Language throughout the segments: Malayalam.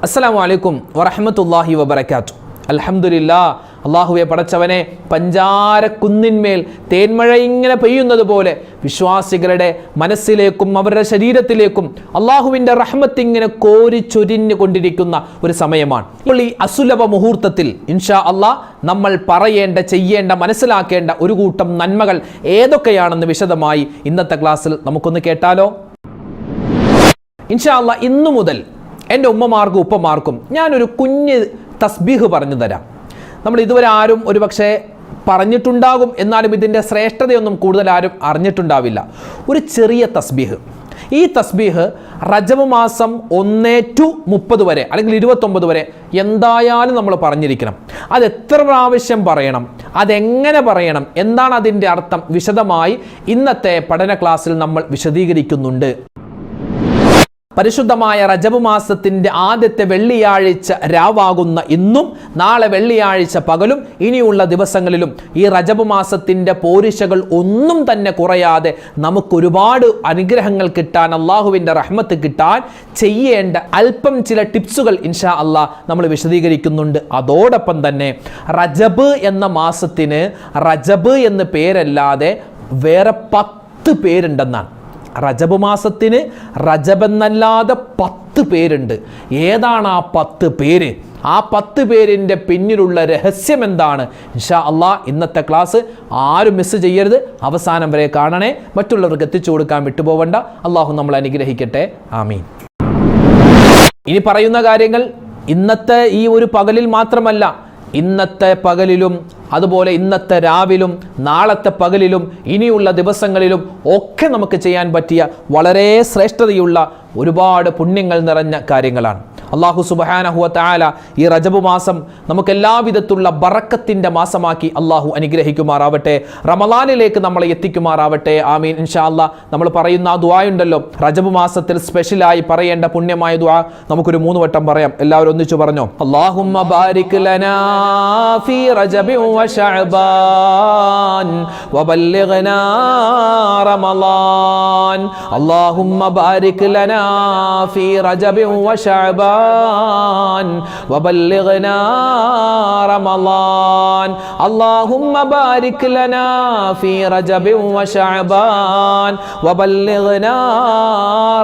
അസ്സലാമു അലൈക്കും വറഹ്മത്തുള്ളാഹി വബറകാതുഹു. അൽഹംദുലില്ലാ, അള്ളാഹുവെ പടച്ചവനെ, പഞ്ചാര കുന്നിന്മേൽ തേന്മഴ ഇങ്ങനെ പെയ്യുന്നത് പോലെ വിശ്വാസികളുടെ മനസ്സിലേക്കും അവരുടെ ശരീരത്തിലേക്കും അള്ളാഹുവിൻ്റെ റഹ്മത്ത് ഇങ്ങനെ കോരിച്ചൊരിഞ്ഞു കൊണ്ടിരിക്കുന്ന ഒരു സമയമാണ്. ഇപ്പോൾ ഈ അസുലഭ മുഹൂർത്തത്തിൽ ഇൻഷാ അള്ളാഹ് നമ്മൾ പറയേണ്ട, ചെയ്യേണ്ട, മനസ്സിലാക്കേണ്ട ഒരു കൂട്ടം നന്മകൾ ഏതൊക്കെയാണെന്ന് വിശദമായി ഇന്നത്തെ ക്ലാസ്സിൽ നമുക്കൊന്ന് കേട്ടാലോ? ഇൻഷാ അള്ളാഹ് ഇന്നു മുതൽ എൻ്റെ ഉമ്മമാർക്കും ഉപ്പമാർക്കും ഞാനൊരു കുഞ്ഞ് തസ്ബീഹ് പറഞ്ഞു തരാം. നമ്മൾ ഇതുവരെ ആരും ഒരുപക്ഷെ പറഞ്ഞിട്ടുണ്ടാകും, എന്നാലും ഇതിൻ്റെ ശ്രേഷ്ഠതയൊന്നും കൂടുതൽ ആരും അറിഞ്ഞിട്ടുണ്ടാവില്ല. ഒരു ചെറിയ തസ്ബീഹ്. ഈ തസ്ബീഹ് റജബ് മാസം 1 to 30 വരെ അല്ലെങ്കിൽ 29 വരെ എന്തായാലും നമ്മൾ പറഞ്ഞിരിക്കണം. അത് എത്ര പ്രാവശ്യം പറയണം, അതെങ്ങനെ പറയണം, എന്താണ് അതിൻ്റെ അർത്ഥം വിശദമായി ഇന്നത്തെ പഠന ക്ലാസ്സിൽ നമ്മൾ വിശദീകരിക്കുന്നുണ്ട്. പരിശുദ്ധമായ റജബ് മാസത്തിൻ്റെ ആദ്യത്തെ വെള്ളിയാഴ്ച രാവാകുന്ന ഇന്നും നാളെ വെള്ളിയാഴ്ച പകലും ഇനിയുള്ള ദിവസങ്ങളിലും ഈ റജബ് മാസത്തിൻ്റെ പോരിശകൾ ഒന്നും തന്നെ കുറയാതെ നമുക്കൊരുപാട് അനുഗ്രഹങ്ങൾ കിട്ടാൻ, അള്ളാഹുവിൻ്റെ റഹ്മത്ത് കിട്ടാൻ ചെയ്യേണ്ട അല്പം ചില ടിപ്സുകൾ ഇൻഷാ അള്ളാഹ് നമ്മൾ വിശദീകരിക്കുന്നുണ്ട്. അതോടൊപ്പം തന്നെ റജബ് എന്ന മാസത്തിന് റജബ് എന്ന് പേരല്ലാതെ വേറെ 10 പേരുണ്ടെന്നാണ്. റജബ് മാസത്തിന് റജബ് എന്നല്ലാതെ 10 പേരുണ്ട്. ഏതാണ് ആ 10 പേര്? ആ 10 പേരിൻ്റെ പിന്നിലുള്ള രഹസ്യം എന്താണ്? ഇൻഷാ അള്ളാഹ് ഇന്നത്തെ ക്ലാസ് ആരും മിസ് ചെയ്യരുത്, അവസാനം വരെ കാണണേ. മറ്റുള്ളവർക്ക് എത്തിച്ചു കൊടുക്കാൻ വിട്ടുപോകണ്ട. അള്ളാഹു നമ്മളെ അനുഗ്രഹിക്കട്ടെ. ആമീൻ. ഇനി പറയുന്ന കാര്യങ്ങൾ ഇന്നത്തെ ഈ ഒരു പകലിൽ മാത്രമല്ല, ഇന്നത്തെ പകലിലും അതുപോലെ ഇന്നത്തെ രാവിലും നാളത്തെ പകലിലും ഇനിയുള്ള ദിവസങ്ങളിലും ഒക്കെ നമുക്ക് ചെയ്യാൻ പറ്റിയ വളരെ ശ്രേഷ്ഠതയുള്ള ഒരുപാട് പുണ്യങ്ങൾ നിറഞ്ഞ കാര്യങ്ങളാണ്. അല്ലാഹു സുബ്ഹാനഹു വ തആല ഈ റജബ് മാസം നമുക്ക് എല്ലാവിധത്തിലുള്ള ബറക്കത്തിൻ്റെ മാസമാക്കി അല്ലാഹു അനുഗ്രഹിക്കുമാറാവട്ടെ. റമളാനിലേക്ക് നമ്മളെ എത്തിക്കുമാറാവട്ടെ. ആമീൻ. ഇൻഷാ അല്ലാഹ് നമ്മൾ പറയുന്ന ആ ദുആ ഉണ്ടല്ലോ, റജബ് മാസത്തിൽ സ്പെഷ്യലായി പറയേണ്ട പുണ്യമായ ദുആ, നമുക്കൊരു 3 വട്ടം പറയാം. എല്ലാവരും ഒന്നിച്ചു പറഞ്ഞോ. അല്ലാഹുമ്മ ബാരിക് ലനാ ഫീ റജബി വ ശഅബാൻ വബല്ലിഗ്നാ റമളാൻ. അല്ലാഹുമ്മ ബാരിക് ലനാ ഫീ റജബി വ ശഅബാൻ وبلغنا رمضان اللهم بارك لنا في رجب وشعبان وبلغنا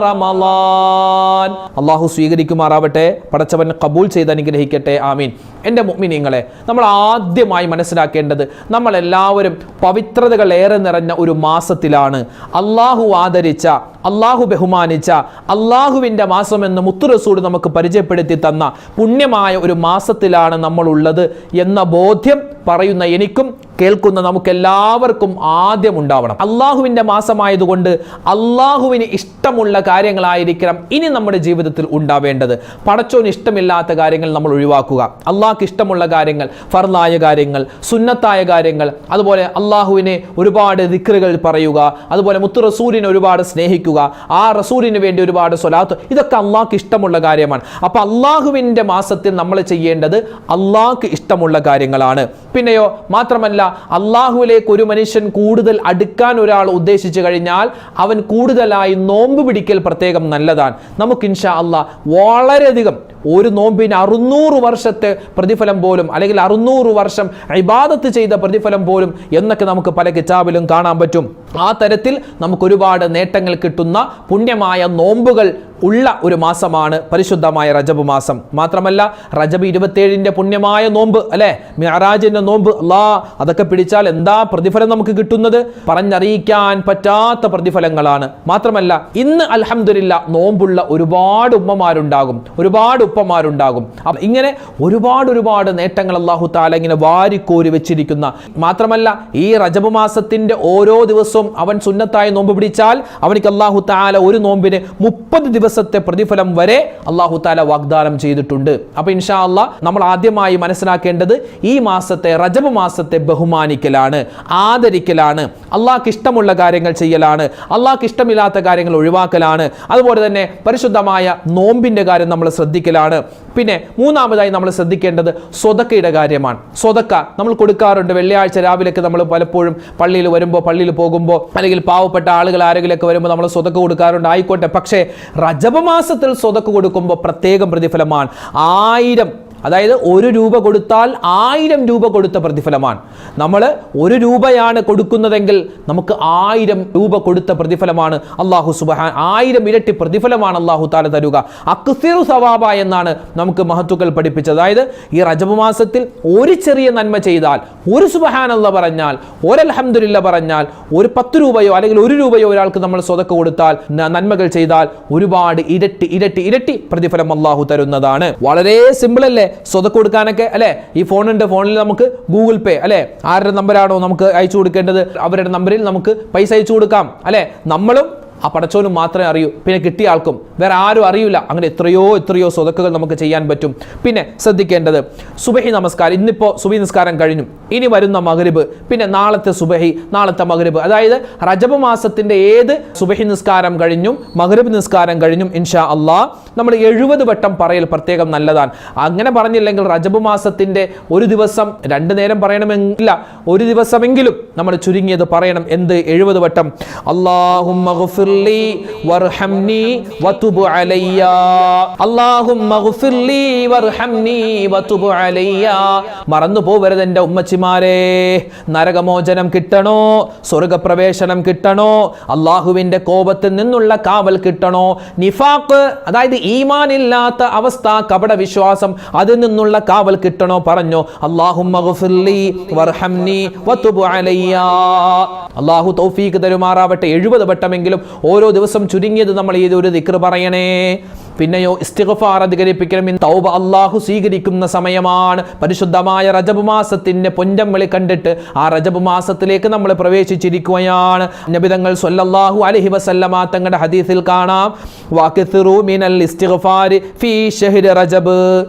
رمضان. അല്ലാഹു സ്വീകരിക്കുമാറാവട്ടെ, പടച്ചവൻ കബൂൽ ചെയ്ത് അനുഗ്രഹിക്കട്ടെ. ആമീൻ. എൻ്റെ മുഅ്മിനീങ്ങളെ, നമ്മൾ ആദ്യമായി മനസ്സിലാക്കേണ്ടത് നമ്മളെല്ലാവരും പവിത്രതകൾ ഏറെ നിറഞ്ഞ ഒരു മാസത്തിലാണ്. അല്ലാഹു ആദരിച്ച, അല്ലാഹു ബഹുമാനിച്ച, അല്ലാഹുവിൻ്റെ മാസമെന്ന് മുത്തു റസൂൽ നമുക്ക് പരിചയപ്പെടുത്തി തന്ന പുണ്യമായ ഒരു മാസത്തിലാണ് നമ്മൾ ഉള്ളത് എന്ന ബോധ്യം പറയുന്ന എനിക്കും കേൾക്കുന്ന നമുക്കെല്ലാവർക്കും ആദ്യം ഉണ്ടാവണം. അള്ളാഹുവിൻ്റെ മാസമായതുകൊണ്ട് അള്ളാഹുവിന് ഇഷ്ടമുള്ള കാര്യങ്ങളായിരിക്കണം ഇനി നമ്മുടെ ജീവിതത്തിൽ ഉണ്ടാവേണ്ടത്. പടച്ചോന് ഇഷ്ടമില്ലാത്ത കാര്യങ്ങൾ നമ്മൾ ഒഴിവാക്കുക. അള്ളാഹ്ക്ക് ഇഷ്ടമുള്ള കാര്യങ്ങൾ, ഫർളായ കാര്യങ്ങൾ, സുന്നത്തായ കാര്യങ്ങൾ, അതുപോലെ അള്ളാഹുവിനെ ഒരുപാട് ദിക്റുകൾ പറയുക, അതുപോലെ മുത്തു റസൂലിനെ ഒരുപാട് സ്നേഹിക്കുക, ആ റസൂലിന് വേണ്ടി ഒരുപാട് സ്വലാത്ത്, ഇതൊക്കെ അള്ളാഹ്ക്ക് ഇഷ്ടമുള്ള കാര്യമാണ്. അപ്പോൾ അള്ളാഹുവിൻ്റെ മാസത്തിൽ നമ്മൾ ചെയ്യേണ്ടത് അള്ളാഹ്ക്ക് ഇഷ്ടമുള്ള കാര്യങ്ങളാണ്. പിന്നെയോ മാത്രമല്ല, അള്ളാഹുവിലേക്ക് ഒരു മനുഷ്യൻ കൂടുതൽ അടുക്കാൻ ഒരാൾ ഉദ്ദേശിച്ചു കഴിഞ്ഞാൽ അവൻ കൂടുതലായി നോമ്പ് പിടിക്കൽ പ്രത്യേകം നല്ലതാണ്. നമുക്ക് ഇൻഷാ അള്ളാഹ് വളരെയധികം, ഒരു നോമ്പിന് 600 വർഷത്തെ പ്രതിഫലം പോലും, അല്ലെങ്കിൽ 600 വർഷം ഇബാദത്ത് ചെയ്ത പ്രതിഫലം പോലും എന്നൊക്കെ നമുക്ക് പല കിതാബിലും കാണാൻ പറ്റും. ആ തരത്തിൽ നമുക്ക് ഒരുപാട് നേട്ടങ്ങൾ കിട്ടുന്ന പുണ്യമായ നോമ്പുകൾ ഉള്ള ഒരു മാസമാണ് പരിശുദ്ധമായ റജബ് മാസം. മാത്രമല്ല റജബ് 27ന്റെ പുണ്യമായ നോമ്പ് അല്ലേ, മിഅ്റാജിന്റെ നോമ്പ്, അതൊക്കെ പിടിച്ചാൽ എന്താ പ്രതിഫലം നമുക്ക് കിട്ടുന്നത്, പറഞ്ഞറിയിക്കാൻ പറ്റാത്ത പ്രതിഫലങ്ങളാണ്. മാത്രമല്ല ഇന്ന് അൽഹംദുലില്ലാ നോമ്പുള്ള ഒരുപാട് ഉമ്മമാരുണ്ടാകും, ഒരുപാട് ഉപ്പമാരുണ്ടാകും. ഇങ്ങനെ ഒരുപാട് നേട്ടങ്ങൾ അല്ലാഹു തആല ഇങ്ങനെ വാരിക്കോരി വെച്ചിരിക്കുന്ന. മാത്രമല്ല ഈ റജബ് മാസത്തിന്റെ ഓരോ ദിവസവും അവൻ സുന്നത്തായി നോമ്പ് പിടിച്ചാൽ അവനിക്ക് അല്ലാഹു തആല ഒരു നോമ്പിന് 30 ദിവസത്തെ പ്രതിഫലം വരെ അല്ലാഹു തആല വാഗ്ദാനം ചെയ്തിട്ടുണ്ട്. അപ്പോൾ ഇൻഷാ അല്ലാഹ് നമ്മൾ ആദ്യമായി മനസ്സിലാക്കേണ്ടത് ഈ മാസത്തെ, റജബ് മാസത്തെ ബഹുമാനിക്കലാണ്, ആദരിക്കലാണ്, അള്ളാഹ്ക്ക് ഇഷ്ടമുള്ള കാര്യങ്ങൾ ചെയ്യലാണ്, അള്ളാഹ്ക്ക് ഇഷ്ടമില്ലാത്ത കാര്യങ്ങൾ ഒഴിവാക്കലാണ്. അതുപോലെ തന്നെ പരിശുദ്ധമായ നോമ്പിൻ്റെ കാര്യം നമ്മൾ ശ്രദ്ധിക്കലാണ്. പിന്നെ മൂന്നാമതായി നമ്മൾ ശ്രദ്ധിക്കേണ്ടത് സ്വതക്കയുടെ കാര്യമാണ്. സ്വതക്ക നമ്മൾ കൊടുക്കാറുണ്ട്. വെള്ളിയാഴ്ച രാവിലേക്ക് നമ്മൾ പലപ്പോഴും പള്ളിയിൽ വരുമ്പോൾ, പള്ളിയിൽ പോകുമ്പോൾ വരുമ്പോൾ, അല്ലെങ്കിൽ പാവപ്പെട്ട ആളുകൾ ആരെങ്കിലുമൊക്കെ വരുമ്പോൾ നമ്മൾ സ്വതക്ക കൊടുക്കാറുണ്ട്, ആയിക്കോട്ടെ. പക്ഷേ റജബ് മാസത്തിൽ സ്വതക്ക കൊടുക്കുമ്പോൾ പ്രത്യേകം പ്രതിഫലമാണ്. 1000, അതായത് 1 രൂപ കൊടുത്താൽ 1000 രൂപ കൊടുത്ത പ്രതിഫലമാണ്. നമ്മൾ 1 രൂപയാണ് കൊടുക്കുന്നതെങ്കിൽ നമുക്ക് 1000 രൂപ കൊടുത്ത പ്രതിഫലമാണ് അല്ലാഹു സുബ്ഹാൻ 1000 ഇരട്ടി പ്രതിഫലമാണ് അല്ലാഹു തആല തരുക. അക്സിറു സവാബ എന്നാണ് നമുക്ക് മഹത്തുക്കൾ പഠിപ്പിച്ചത്. അതായത് ഈ റജബ് മാസത്തിൽ ഒരു ചെറിയ നന്മ ചെയ്താൽ, ഒരു സുബ്ഹാനല്ലാഹ് പറഞ്ഞാൽ, ഒരു അൽഹംദുലില്ലാഹ് പറഞ്ഞാൽ, ഒരു 10 രൂപയോ അല്ലെങ്കിൽ 1 രൂപയോ ഒരാൾക്ക് നമ്മൾ സ്വതക്ക കൊടുത്താൽ, നന്മകൾ ചെയ്താൽ ഒരുപാട് ഇരട്ടി ഇരട്ടി ഇരട്ടി പ്രതിഫലം അല്ലാഹു തരുന്നതാണ്. വളരെ സിമ്പിൾ അല്ലേ സ്വതക്ക കൊടുക്കാനൊക്കെ, അല്ലെ? ഈ ഫോണുണ്ട്, ഫോണിൽ നമുക്ക് ഗൂഗിൾ പേ, അല്ലെ? ആരുടെ നമ്പറാണോ നമുക്ക് അയച്ചു കൊടുക്കേണ്ടത് അവരുടെ നമ്പറിൽ നമുക്ക് പൈസ അയച്ചു കൊടുക്കാം, അല്ലെ? നമ്മളും ആ പടച്ചോനും മാത്രമേ അറിയൂ, പിന്നെ കിട്ടിയ ആൾക്കും വേറെ ആരും അറിയില്ല. അങ്ങനെ എത്രയോ സ്വതക്കുകൾ നമുക്ക് ചെയ്യാൻ പറ്റും. പിന്നെ ശ്രദ്ധിക്കേണ്ടത് സുബഹി നമസ്കാരം. ഇന്നിപ്പോൾ സുബഹി നിസ്കാരം കഴിഞ്ഞു, ഇനി വരുന്ന മഗ്രിബ്, പിന്നെ നാളത്തെ സുബഹി, നാളത്തെ മഗ്രിബ്. അതായത് റജബ് മാസത്തിന്റെ ഏത് സുബഹി നിസ്കാരം കഴിഞ്ഞും മഗ്രിബ് നിസ്കാരം കഴിഞ്ഞും ഇൻഷാ അള്ളാഹ് നമ്മൾ 70 വട്ടം പറയൽ പ്രത്യേകം നല്ലതാണ്. അങ്ങനെ പറഞ്ഞില്ലെങ്കിൽ റജബ് മാസത്തിന്റെ ഒരു ദിവസം 2 നേരം പറയണമെന്നില്ല, ഒരു ദിവസമെങ്കിലും നമ്മൾ ചുരുങ്ങിയത് പറയണം. എന്ത്? 70 വട്ടം. അല്ലാഹുമ്മ ഗഫിർലി വർഹംനി വതുബ് അലയ്യ, അല്ലാഹുമ്മ ഗഫിർലി വർഹംനി വതുബ് അലയ്യ. മറന്നു പോവരുത് എൻ്റെ ഉമ്മച്ചിമാരെ, നരകമോചനം കിട്ടണോ, സ്വർഗപ്രവേശനം കിട്ടണോ, അള്ളാഹുവിന്റെ കോപത്തിൽ നിന്നുള്ള കാവൽ കിട്ടണോ, നിഫാഖ് അതായത് ഈമാൻ ഇല്ലാത്ത അവസ്ഥ, കപട വിശ്വാസം, അതിൽ നിന്നുള്ള കാവൽ കിട്ടണോ പറഞ്ഞോ. അല്ലാഹുമ്മ ഗഫിർലി വർഹംനി വതുബ് അലയ്യ. അല്ലാഹു തൗഫീഖ് തരുമാറാവട്ടെ. 70 വട്ടമെങ്കിലും ഓരോ ദിവസം ചുരുങ്ങിയത് നമ്മൾ ഈ ഒരു ദിക്ർ പറയണേ. പിന്നെയോ ഇസ്തിഗ്ഫാർ അധികരിപ്പിക്കണം. തൗബ അല്ലാഹു സ്വീകരിക്കുന്ന സമയമാണ്. പരിശുദ്ധമായ റജബ് മാസത്തിന്റെ പൊന്നം വിളി കണ്ടിട്ട് ആ റജബ് മാസത്തിലേക്ക് നമ്മൾ പ്രവേശിച്ചിരിക്കുകയാണ്. നബി തങ്ങൾ സ്വല്ലല്ലാഹു അലൈഹി വസല്ലമ തങ്ങളുടെ ഹദീസിൽ കാണാം, വകത്റു മിനൽ ഇസ്തിഗ്ഫാർ ഫീ ശഹ്രി റജബ്.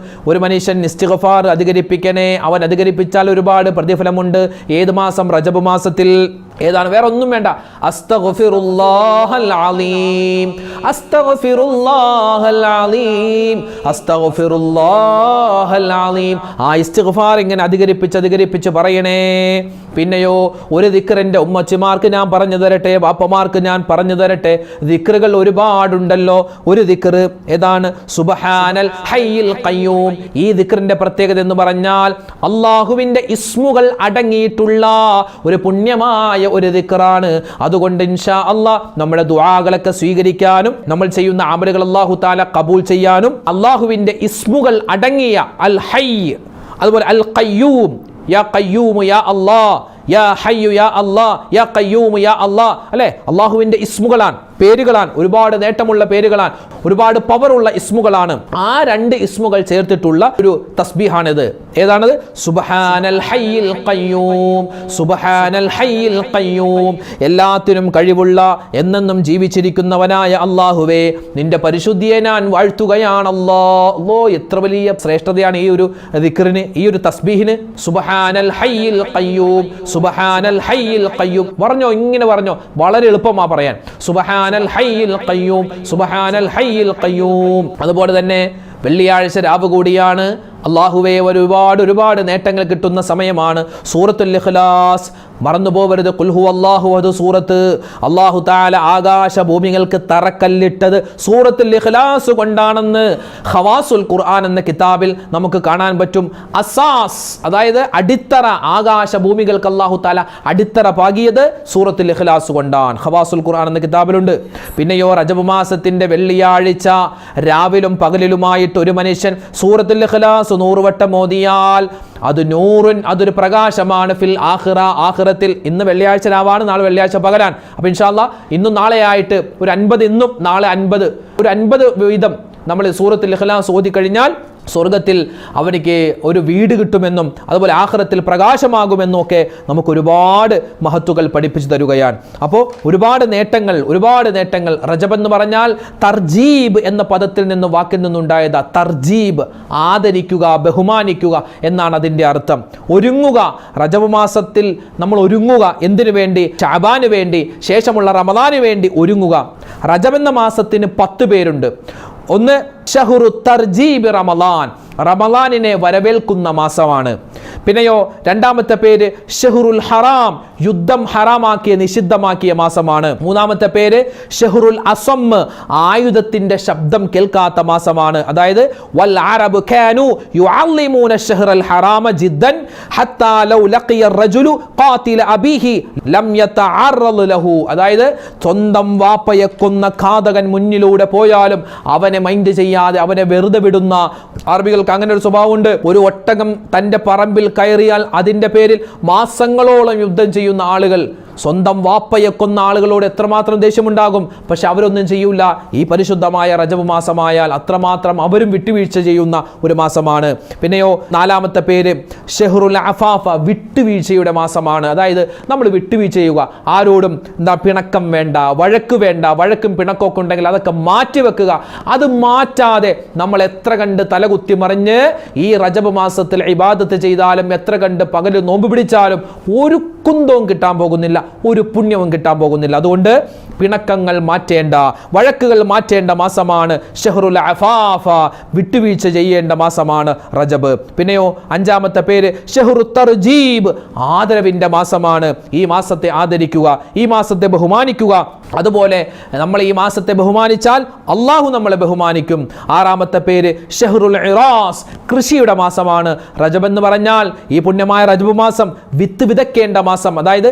ഒരു മനുഷ്യൻ ഇസ്തിഗ്ഫാർ അധികരിപ്പിക്കണേ. അവൻ അധികരിപ്പിച്ചാൽ ഒരുപാട് പ്രതിഫലമുണ്ട്. ഏത് മാസം? റജബ് മാസത്തിൽ. ഏതാണ്? വേറെ ഒന്നും വേണ്ട. അസ്തഗ്ഫിറുല്ലാഹൽ അലീം, അസ്തഗ്ഫിറുല്ലാഹൽ അലീം, അസ്തഗ്ഫിറുല്ലാഹൽ അലീം. ആ ഇസ്തിഗ്ഫാർ ഇങ്ങനെ അധികരിപ്പിച്ച് പറയണേ. പിന്നെയോ ഒരു ദിക്ർ എൻ്റെ ഉമ്മച്ചിമാർക്ക് ഞാൻ പറഞ്ഞു തരട്ടെ, വാപ്പമാർക്ക് ഞാൻ പറഞ്ഞു തരട്ടെ. ദിക്റുകൾ ഒരുപാടുണ്ടല്ലോ. ഒരു ദിക്ർ ഏതാണ്? സുബ്ഹാനൽ ഹയ്യിൽ ഖയ്യൂം. ഈ ദിക്റിന്റെ പ്രത്യേകത എന്ന് പറഞ്ഞാൽ അള്ളാഹുവിന്റെ ഇസ്മുകൾ അടങ്ങിയിട്ടുള്ള ഒരു പുണ്യമായ ഒരു ദിക്റാണ്. അതുകൊണ്ട് ഇൻഷാ അല്ലാഹ് നമ്മുടെ ദുആകളൊക്കെ സ്വീകരിക്കാനും നമ്മൾ ചെയ്യുന്ന അമലുകൾ അല്ലാഹു തആല ഖബൂൽ ചെയ്യാനും അള്ളാഹുവിന്റെ ഇസ്മുകൾ അടങ്ങിയ അൽ ഹയ്യ്, അതുപോലെ അൽ ഖയ്യൂം, യാ ഖയ്യൂം യാ അല്ലാഹ്, യാ ഹയ്യു യാ അല്ലാഹ്, യാ ഖയ്യൂം യാ അല്ലാഹ്, അല്ലേ? അള്ളാഹുവിന്റെ ഇസ്മുകളാണ്, പേരുകളാണ്, ഒരുപാട് നേട്ടമുള്ള പേരുകളാണ്, ഒരുപാട് പവറുള്ള ഇസ്മുകളാണ്. ആ 2 ഇസ്മുകൾ ചേർത്തിട്ടുള്ള ഒരു തസ്ബീഹാണിത്. ഏതാണത്? സുബ്ഹാനൽ ഹയ്യിൽ ഖയ്യൂം, സുബ്ഹാനൽ ഹയ്യിൽ ഖയ്യൂം. എല്ലാത്തിനും കഴിവുള്ള എന്നെന്നും ജീവിച്ചിരിക്കുന്നവനായ അല്ലാഹുവേ, നിന്റെ പരിശുദ്ധിയെ ഞാൻ വാഴ്ത്തുകയാണല്ലോ. അല്ലോ, എത്ര വലിയ ശ്രേഷ്ഠതയാണ് ഈ ഒരു ദിക്റിന്, ഈ ഒരു തസ്ബീഹിന്. സുബ്ഹാനൽ ഹയ്യിൽ ഖയ്യൂം, സുബ്ഹാനൽ ഹയ്യിൽ ഖയ്യൂം. പറഞ്ഞോ, ഇങ്ങനെ പറഞ്ഞോ, വളരെ എളുപ്പമാ പറയാൻ. സുബ്ഹാനൽ ഹയ്യിൽ ഖയ്യൂം, സുബ്ഹാനൽ ഹയ്യിൽ ഖയ്യൂം. അതുപോലെ തന്നെ വെള്ളിയാഴ്ച രാവ് കൂടിയാണ്. അള്ളാഹുവേ, ഒരുപാട് നേട്ടങ്ങൾ കിട്ടുന്ന സമയമാണ്. സൂറത്തുൽ ഇഖ്ലാസ് മറന്നു പോവരുത്. ഖുൽ ഹുവല്ലാഹു അഹദ് സൂറത്ത്. അല്ലാഹു തആല ആകാശ ഭൂമികൾക്ക് തറക്കല്ലിട്ടത് സൂറത്തുൽ ഇഖ്ലാസ് കൊണ്ടാണെന്ന് ഖവാസുൽ ഖുർആൻ എന്ന കിതാബിൽ നമുക്ക് കാണാൻ പറ്റും. അസാസ് അതായത് അടിത്തറ, ആകാശ ഭൂമികൾക്ക് അല്ലാഹു തആല അടിത്തറ പാകിയത് സൂറത്തുൽ ഇഖ്ലാസ് കൊണ്ടാണ്. ഖവാസുൽ ഖുർആൻ എന്ന കിതാബിലുണ്ട്. പിന്നെയോ റജബ് മാസത്തിന്റെ വെള്ളിയാഴ്ച രാവിലും പകലിലുമായിട്ട് ഒരു മനുഷ്യൻ സൂറത്തുൽ ഇഖ്ലാസ് 100 വട്ടം ഓതിയാൽ അത് നൂറുൻ, അതൊരു പ്രകാശമാണ്. ഫിൽ ആഖിറ, ആഖിറത്തിൽ. ഇന്ന് വെള്ളിയാഴ്ച രാവാണ്, നാളെ വെള്ളിയാഴ്ച പകലാണ്. അപ്പോൾ ഇൻഷാ അല്ലാഹ് ഇന്നും നാളെയായിട്ട് ഒരു 50, ഇന്നും നാളെ 50, ഒരു 50 വീതം നമ്മൾ സൂറത്തുൽ ഇഖ്ലാസ് ഓതി കഴിഞ്ഞാൽ സ്വർഗത്തിൽ അവനിക്ക് ഒരു വീട് കിട്ടുമെന്നും അതുപോലെ ആഖിറത്തിൽ പ്രകാശമാകുമെന്നും ഒക്കെ നമുക്ക് ഒരുപാട് മഹത്തുക്കൾ പഠിപ്പിച്ചു തരുകയാണ്. അപ്പോൾ ഒരുപാട് നേട്ടങ്ങൾ. റജബ് എന്ന് പറഞ്ഞാൽ തർജീബ് എന്ന പദത്തിൽ നിന്ന്, വാക്കിൽ നിന്നുണ്ടായതാ. തർജീബ്, ആദരിക്കുക, ബഹുമാനിക്കുക എന്നാണ് അതിൻ്റെ അർത്ഥം. ഒരുങ്ങുക. റജബ് മാസത്തിൽ നമ്മൾ ഒരുങ്ങുക. എന്തിനു വേണ്ടി? ശഅബാന് വേണ്ടി, ശേഷമുള്ള റമദാന് വേണ്ടി ഒരുങ്ങുക. റജബ് എന്ന മാസത്തിന് 10 പേരുണ്ട്. ഒന്ന് ഷഹ്റു തർജീബ് റമളാൻ, റമളാനിനെ വരവേൽക്കുന്ന മാസമാണ്. പിന്നെയോ രണ്ടാമത്തെ പേര് ഷഹ്റുൽ ഹറാം, യുദ്ധം ഹറാമാക്കിയ നിഷിദ്ധമാക്കിയ മാസമാണ്. മൂന്നാമത്തെ പേര് ഷഹ്റുൽ അസമ്മ്, ആയുധത്തിന്റെ ശബ്ദം കേൾക്കാത്ത മാസമാണ്. അതായത് വൽ അറബ് കാനു യുഅല്ലിമൂന ഷഹ്റൽ ഹറാമ ജിദ്ദൻ ഹത്താ ലൗ ലഖിയ റജുലു ഖാതില അബീഹി ലം യതഅറദ് ലഹു. അതായത് സ്വന്തം വാപ്പയെ കൊന്ന ഘാതകൻ മുന്നിലൂടെ പോയാലും അവനെ മൈൻഡ് ചെയ്യാതെ അവനെ വെറുതെ വിടുന്ന അറബികൾക്ക് അങ്ങനെ ഒരു സ്വഭാവമുണ്ട്. ഒരു ഒട്ടകം തന്റെ പറമ്പിൽ കയറിയാൽ അതിന്റെ പേരിൽ മാസങ്ങളോളം യുദ്ധം ചെയ്യുന്ന ആളുകൾ, സ്വന്തം വാപ്പയെ കൊന്ന ആളുകളോട് എത്രമാത്രം ദേഷ്യമുണ്ടാകും. പക്ഷെ അവരൊന്നും ചെയ്യൂല. ഈ പരിശുദ്ധമായ റജബ് മാസമായാൽ അത്രമാത്രം അവരും വിട്ടുവീഴ്ച ചെയ്യുന്ന ഒരു മാസമാണ്. പിന്നെയോ നാലാമത്തെ പേര് ഷഹ്റുൽ അഫാഫ, വിട്ടുവീഴ്ചയുടെ മാസമാണ്. അതായത് നമ്മൾ വിട്ടുവീഴ്ച ചെയ്യുക, ആരോടും പിണക്കം വേണ്ട, വഴക്ക് വേണ്ട. വഴക്കും പിണക്കൊക്കെ ഉണ്ടെങ്കിൽ അതൊക്കെ മാറ്റിവെക്കുക. അത് മാറ്റാതെ നമ്മൾ എത്ര കണ്ട് തലകുത്തി മറിഞ്ഞ് ഈ റജബ് മാസത്തിൽ ഇബാദത്ത് ചെയ്താലും എത്ര കണ്ട് പകല് നോമ്പ് പിടിച്ചാലും ഒരു കുന്തവും കിട്ടാൻ പോകുന്നില്ല, ഒരു പുണ്യവും കിട്ടാൻ പോകുന്നില്ല. അതുകൊണ്ട് പിണക്കങ്ങൾ മാറ്റേണ്ട, വഴക്കുകൾ മാറ്റേണ്ട മാസമാണ് ഷഹ്റുൽ അഫാഫ, വിട്ടുവീഴ്ച ചെയ്യേണ്ട മാസമാണ് റജബ്. പിന്നെയോ അഞ്ചാമത്തെ പേര് ഷഹ്റു തർജീബ്, ആദരവിന്റെ മാസമാണ്. ഈ മാസത്തെ ആദരിക്കുക, ഈ മാസത്തെ ബഹുമാനിക്കുക. അതുപോലെ നമ്മൾ ഈ മാസത്തെ ബഹുമാനിച്ചാൽ അള്ളാഹു നമ്മളെ ബഹുമാനിക്കും. ആറാമത്തെ പേര് ഷഹ്റുൽ ഇറാസ്, കൃഷിയുടെ മാസമാണ്. റജബ് എന്ന് പറഞ്ഞാൽ ഈ പുണ്യമായ റജബ് മാസം വിത്ത് വിതയ്ക്കേണ്ട മാസം, അതായത്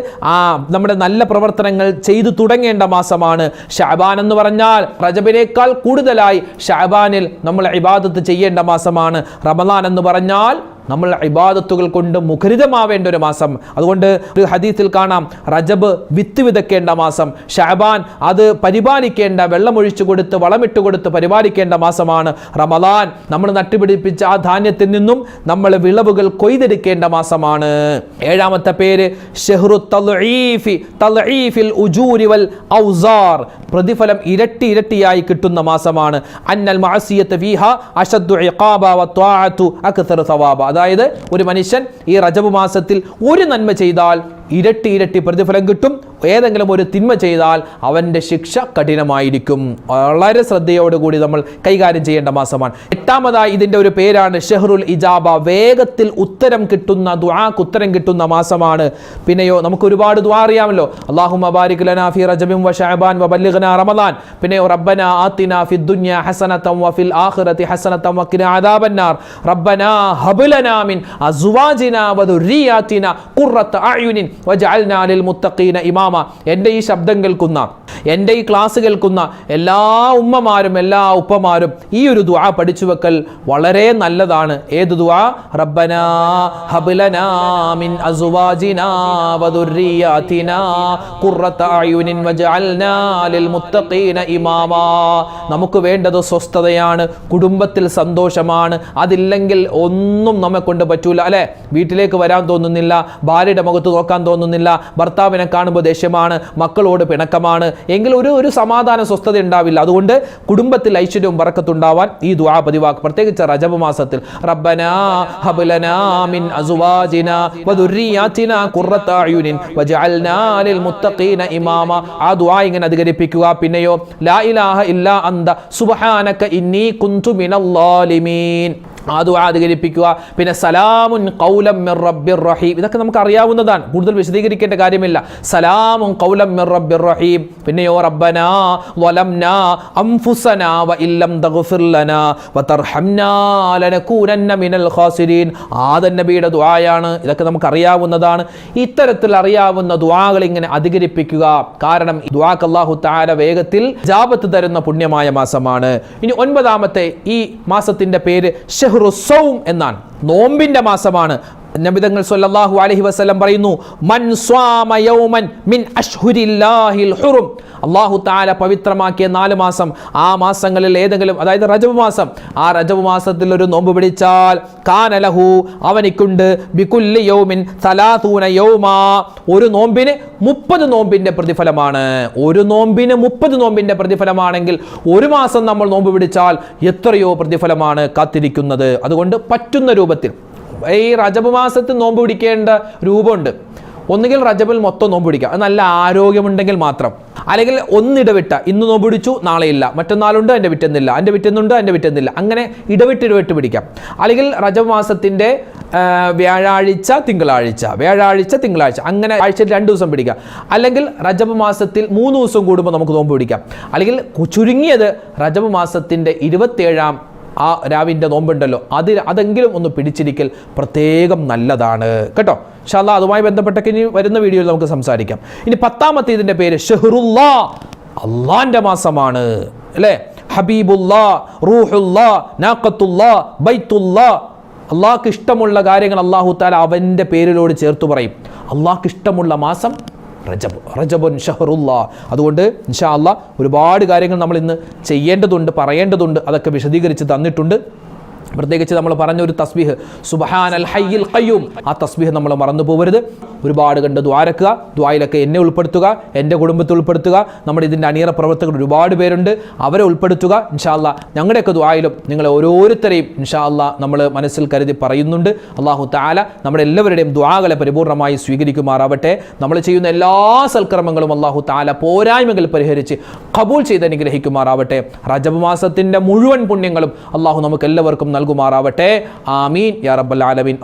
നമ്മുടെ നല്ല പ്രവർത്തനങ്ങൾ ചെയ്തു തുടങ്ങേണ്ട മാസമാണ്. ഷഅബാൻ എന്ന് പറഞ്ഞാൽ റജബിനേക്കാൾ കൂടുതലായി ഷഅബാനിൽ നമ്മൾ ഇബാദത്ത് ചെയ്യേണ്ട മാസമാണ്. റമളാൻ എന്ന് പറഞ്ഞാൽ നമ്മൾ ഇബാദത്തുകൾ കൊണ്ട് മുഖരിതമാവേണ്ട ഒരു മാസം. അതുകൊണ്ട് ഒരു ഹദീസിൽ കാണാം, റജബ് വിത്ത് വിതയ്ക്കേണ്ട മാസം, ഷഅബാൻ അത് പരിപാലിക്കേണ്ട, വെള്ളമൊഴിച്ചു കൊടുത്ത് വളമിട്ട് കൊടുത്ത് പരിപാലിക്കേണ്ട മാസമാണ്. റമളാൻ നമ്മൾ നട്ടുപിടിപ്പിച്ച ആ ധാന്യത്തിൽ നിന്നും നമ്മൾ വിളവുകൾ കൊയ്തെടുക്കേണ്ട മാസമാണ്. ഏഴാമത്തെ പേര് ഷഹ്റു തൽഈഫി, തൽഈഫിൽ ഉജൂരി വൽ ഔസാർ, പ്രതിഫലം ഇരട്ടി ഇരട്ടിയായി കിട്ടുന്ന മാസമാണ്. അന്നൽ മഅസിയത ഫീഹാ അശദ്ദു ഇഖാബ വത്വാഅതു അക്തറു സവാബ. അതായത് ഒരു മനുഷ്യൻ ഈ റജബ് മാസത്തിൽ ഒരു നന്മ ചെയ്താൽ ഇരട്ടി ഇരട്ടി പ്രതിഫലം കിട്ടും. ഏതെങ്കിലും ഒരു തിന്മ ചെയ്താൽ അവൻ്റെ ശിക്ഷ കഠിനമായിരിക്കും. വളരെ ശ്രദ്ധയോടുകൂടി നമ്മൾ കൈകാര്യം ചെയ്യേണ്ട മാസമാണ്. എട്ടാമതായി ഇതിൻ്റെ ഒരു പേരാണ് ഷഹ്റുൽ ഇജാബ, വേഗത്തിൽ ഉത്തരം കിട്ടുന്ന, ദുആക്ക് ഉത്തരം കിട്ടുന്ന മാസമാണ്. പിന്നെയോ നമുക്ക് ഒരുപാട് ദുആ അറിയാമല്ലോ. അല്ലാഹുമ്മ ബാരിക് ലനാ ഫീ റജബിൻ വ ശഅബാൻ വ ബല്ലിഗ്നാ റമളാൻ. പിന്നെയോ റബ്ബനാ ആതിനാ ഫിദ് ദുനിയ ഹസനതൻ വ ഫിൽ ആഖിറതി ഹസനതൻ വ ഖിനാ അദാബന്നാർ. റബ്ബനാ ഹബ് ലനാ മിൻ അസ്വാജിനാ വ ദുർരിയാതിനാ ഖുർറത അയുനിൻ വജഅൽനാ ലിൽ മുത്തഖീന ഇമാമ. എൻ്റെ ഈ ശബ്ദം കേൾക്കുന്ന, എൻ്റെ ഈ ക്ലാസ് കേൾക്കുന്ന എല്ലാ ഉമ്മമാരും എല്ലാ ഉപ്പമാരും ഈ ഒരു ദുആ പഠിച്ചു വെക്കൽ വളരെ നല്ലതാണ്. ഏത് ദുആ? റബ്ബനാ ഹബ് ലനാ മിൻ അസ്വാജിനാ വദുർരിയാതിനാ ഖുർറത അയുനിൻ വജഅൽനാ ലിൽ മുത്തഖീന ഇമാമ. നമുക്ക് വേണ്ടത് സ്വസ്ഥതയാണ്, കുടുംബത്തിൽ സന്തോഷമാണ്. അതില്ലെങ്കിൽ ഒന്നും നമ്മെ കൊണ്ട് പറ്റൂല, അല്ലെ? വീട്ടിലേക്ക് വരാൻ തോന്നുന്നില്ല, ഭാര്യയുടെ മുഖത്ത് നോക്കാൻ തോന്നുന്നില്ല, ഭർത്താവിനെ കാണുമ്പോൾ ദേഷ്യമാണ്, മക്കളോട് പിണക്കമാണ്, എങ്കിൽ ഒരു സമാധാന സ്വസ്ഥത ഉണ്ടാവില്ല. അതുകൊണ്ട് കുടുംബത്തിൽ ഐശ്വര്യവും ബറക്കത്തുണ്ടാവാൻ ഈ ദുആ പതിവാക്കുക, പ്രത്യേകിച്ച് റജബ് മാസത്തിൽ. റബ്ബനാ ഹബ് ലനാ മിൻ അസ്വാജിനാ വദുർരിയാതിനാ ഖുർറത അയുനിൻ വജഅൽനാ ലിൽ മുത്തഖീന ഇമാമ. ആ ദുആ ഇങ്ങനെ അധികരിപ്പിക്കുക. പിന്നെയോ ലാ ഇലാഹ ഇല്ലാ അന്ത സുബ്ഹാനക ഇന്നി കുന്തു മിനൽ ളാലിമീൻ, ആ ദുആ അധികരിപ്പിക്കുക. പിന്നെ സലാമുൻ ഖൗലം മിർ റബ്ബിർ റഹീം, ഇതൊക്കെ നമുക്ക് അറിയാവുന്നതാണ്, കൂടുതൽ വിശദീകരിക്കേണ്ട കാര്യമില്ല. സലാമുൻ ഖൗലം മിർ റബ്ബിർ റഹീം. പിന്നെയോ റബ്ബനാ വലംനാ അൻഫുസനാ വ ഇല്ലം തഗ്ഫിർ ലനാ വതർഹംനാ ലനകൂനന്ന മിനൽ ഖാസിരീൻ. ആദൻ നബിയുടെ ദുആയാണ്, ഇതൊക്കെ നമുക്ക് അറിയാവുന്നതാണ്. ഇത്തരത്തിൽ അറിയാവുന്ന ദുആകൾ ഇങ്ങനെ അധികരിപ്പിക്കുക. കാരണം ദുആക്ക് അല്ലാഹു തആല വേഗത്തിൽ ഇജാബത്ത് തരുന്ന പുണ്യമായ മാസമാണ്. ഇനി ഒൻപതാമത്തെ ഈ മാസത്തിന്റെ പേര് ഷഹ്റു സൗം എന്നാണ്, നോമ്പിന്റെ മാസമാണ്. നബിതങ്ങൾ സല്ലല്ലാഹു അലൈഹി വസല്ലം പറയുന്നു, മൻ സ്വാമ യൗമൻ മിൻ അശ്ഹുരില്ലാഹിൽ ഹുറും, അല്ലാഹു തആല പവിത്രമാക്കിയ 4 മാസം, ആ മാസങ്ങളിൽ ഏതെങ്കിലും, അതായത് റജബ് മാസം, ആ റജബ് മാസത്തിൽ ഒരു നോമ്പ് പിടിച്ചാൽ കാന ലഹു, അവനിക്കുണ്ട് ബികുല്ലി യൗമിൻ 30 യൗമാ, ഒരു നോമ്പിന് 30 നോമ്പിന്റെ പ്രതിഫലമാണ്. ഒരു നോമ്പിന് 30 നോമ്പിന്റെ പ്രതിഫലമാണെങ്കിൽ ഒരു മാസം നമ്മൾ നോമ്പ് പിടിച്ചാൽ എത്രയോ പ്രതിഫലമാണ് കാത്തിരിക്കുന്നത്. അതുകൊണ്ട് പറ്റുന്ന രൂപത്തിൽ ഈ റജബ് മാസത്തിൽ നോമ്പ് പിടിക്കേണ്ട രൂപമുണ്ട്. ഒന്നുകിൽ റജബിൽ മൊത്തം നോമ്പ് പിടിക്കുക, അത് നല്ല ആരോഗ്യമുണ്ടെങ്കിൽ മാത്രം. അല്ലെങ്കിൽ ഒന്നിടവിട്ട, ഇന്ന് നോമ്പ് പിടിച്ചു നാളെ ഇല്ല, മറ്റന്നാളുണ്ട് എൻ്റെ പിറ്റെന്നില്ല, എൻ്റെ പിറ്റെന്നുണ്ട് എൻ്റെ പിറ്റെന്നില്ല, അങ്ങനെ ഇടവിട്ട് പിടിക്കാം. അല്ലെങ്കിൽ റജബ് മാസത്തിൻ്റെ വ്യാഴാഴ്ച തിങ്കളാഴ്ച, വ്യാഴാഴ്ച തിങ്കളാഴ്ച, അങ്ങനെ ആഴ്ചയിൽ 2 ദിവസം പിടിക്കാം. അല്ലെങ്കിൽ റജബ് മാസത്തിൽ 3 ദിവസം കൂടുമ്പോൾ നമുക്ക് നോമ്പ് പിടിക്കാം. അല്ലെങ്കിൽ ചുരുങ്ങിയത് റജബ് മാസത്തിൻ്റെ 27-ാം ആ രാവിൻ്റെ നോമ്പുണ്ടല്ലോ, അതെങ്കിലും ഒന്ന് പിടിച്ചിരിക്കൽ പ്രത്യേകം നല്ലതാണ് കേട്ടോ. ഇൻഷാ അല്ലാഹ് അതുമായി ബന്ധപ്പെട്ടൊക്കെ ഇനി വരുന്ന വീഡിയോയിൽ നമുക്ക് സംസാരിക്കാം. ഇനി 10ാമത്തെ ഇതിൻ്റെ പേര് ഷഹ്റുല്ലാ, അള്ളാന്റെ മാസമാണ് അല്ലേ. ഹബീബുല്ലാ, റൂഹുല്ലാ, നാഖത്തുല്ലാ, ബൈത്തുല്ലാ. അള്ളാഹ്ക്ക് ഇഷ്ടമുള്ള കാര്യങ്ങൾ അല്ലാഹു തആല അവൻ്റെ പേരിലോട് ചേർത്ത് പറയും. അള്ളാഹ്ക്ക് ഇഷ്ടമുള്ള മാസം റജബുൻ ഷഹ്റുല്ലാ. അതുകൊണ്ട് ഇൻഷാ അല്ലാഹ് ഒരുപാട് കാര്യങ്ങൾ നമ്മൾ ഇന്ന് ചെയ്യേണ്ടതുണ്ട്, പറയേണ്ടതുണ്ട്. അതൊക്കെ വിശദീകരിച്ച് തന്നിട്ടുണ്ട്. പ്രത്യേകിച്ച് നമ്മൾ പറഞ്ഞ ഒരു തസ്ബീഹ് സുബ്ഹാനൽ ഹയ്യിൽ ഖയ്യൂം, ആ തസ്ബീഹ് നമ്മൾ മറന്നു പോകരുത്. ഒരുപാട് കണ്ട് ദ്വാരക്കുക, ദ്വായിലൊക്കെ എന്നെ ഉൾപ്പെടുത്തുക, എൻ്റെ കുടുംബത്തെ ഉൾപ്പെടുത്തുക. നമ്മുടെ ഇതിൻ്റെ അണിയറ പ്രവർത്തകർ ഒരുപാട് പേരുണ്ട്, അവരെ ഉൾപ്പെടുത്തുക. ഇൻഷാ അല്ലാഹ് ഞങ്ങളുടെയൊക്കെ ദ്വായിലും നിങ്ങളെ ഓരോരുത്തരെയും ഇൻഷാ അല്ലാഹ് നമ്മൾ മനസ്സിൽ കരുതി പറയുന്നുണ്ട്. അല്ലാഹു തആല നമ്മുടെ എല്ലാവരുടെയും ദുആകളെ പരിപൂർണമായി സ്വീകരിക്കുമാറാവട്ടെ. നമ്മൾ ചെയ്യുന്ന എല്ലാ സൽക്കർമ്മങ്ങളും അല്ലാഹു തആല പോരായ്മകൾ പരിഹരിച്ച് ഖബൂൽ ചെയ്ത് അനുഗ്രഹിക്കുമാറാവട്ടെ. റജബ് മാസത്തിൻ്റെ മുഴുവൻ പുണ്യങ്ങളും അല്ലാഹു നമുക്ക് എല്ലാവർക്കും നൽകുമാറാവട്ടെ. ആമീൻ യാ റബ്ബൽ ആലമീൻ.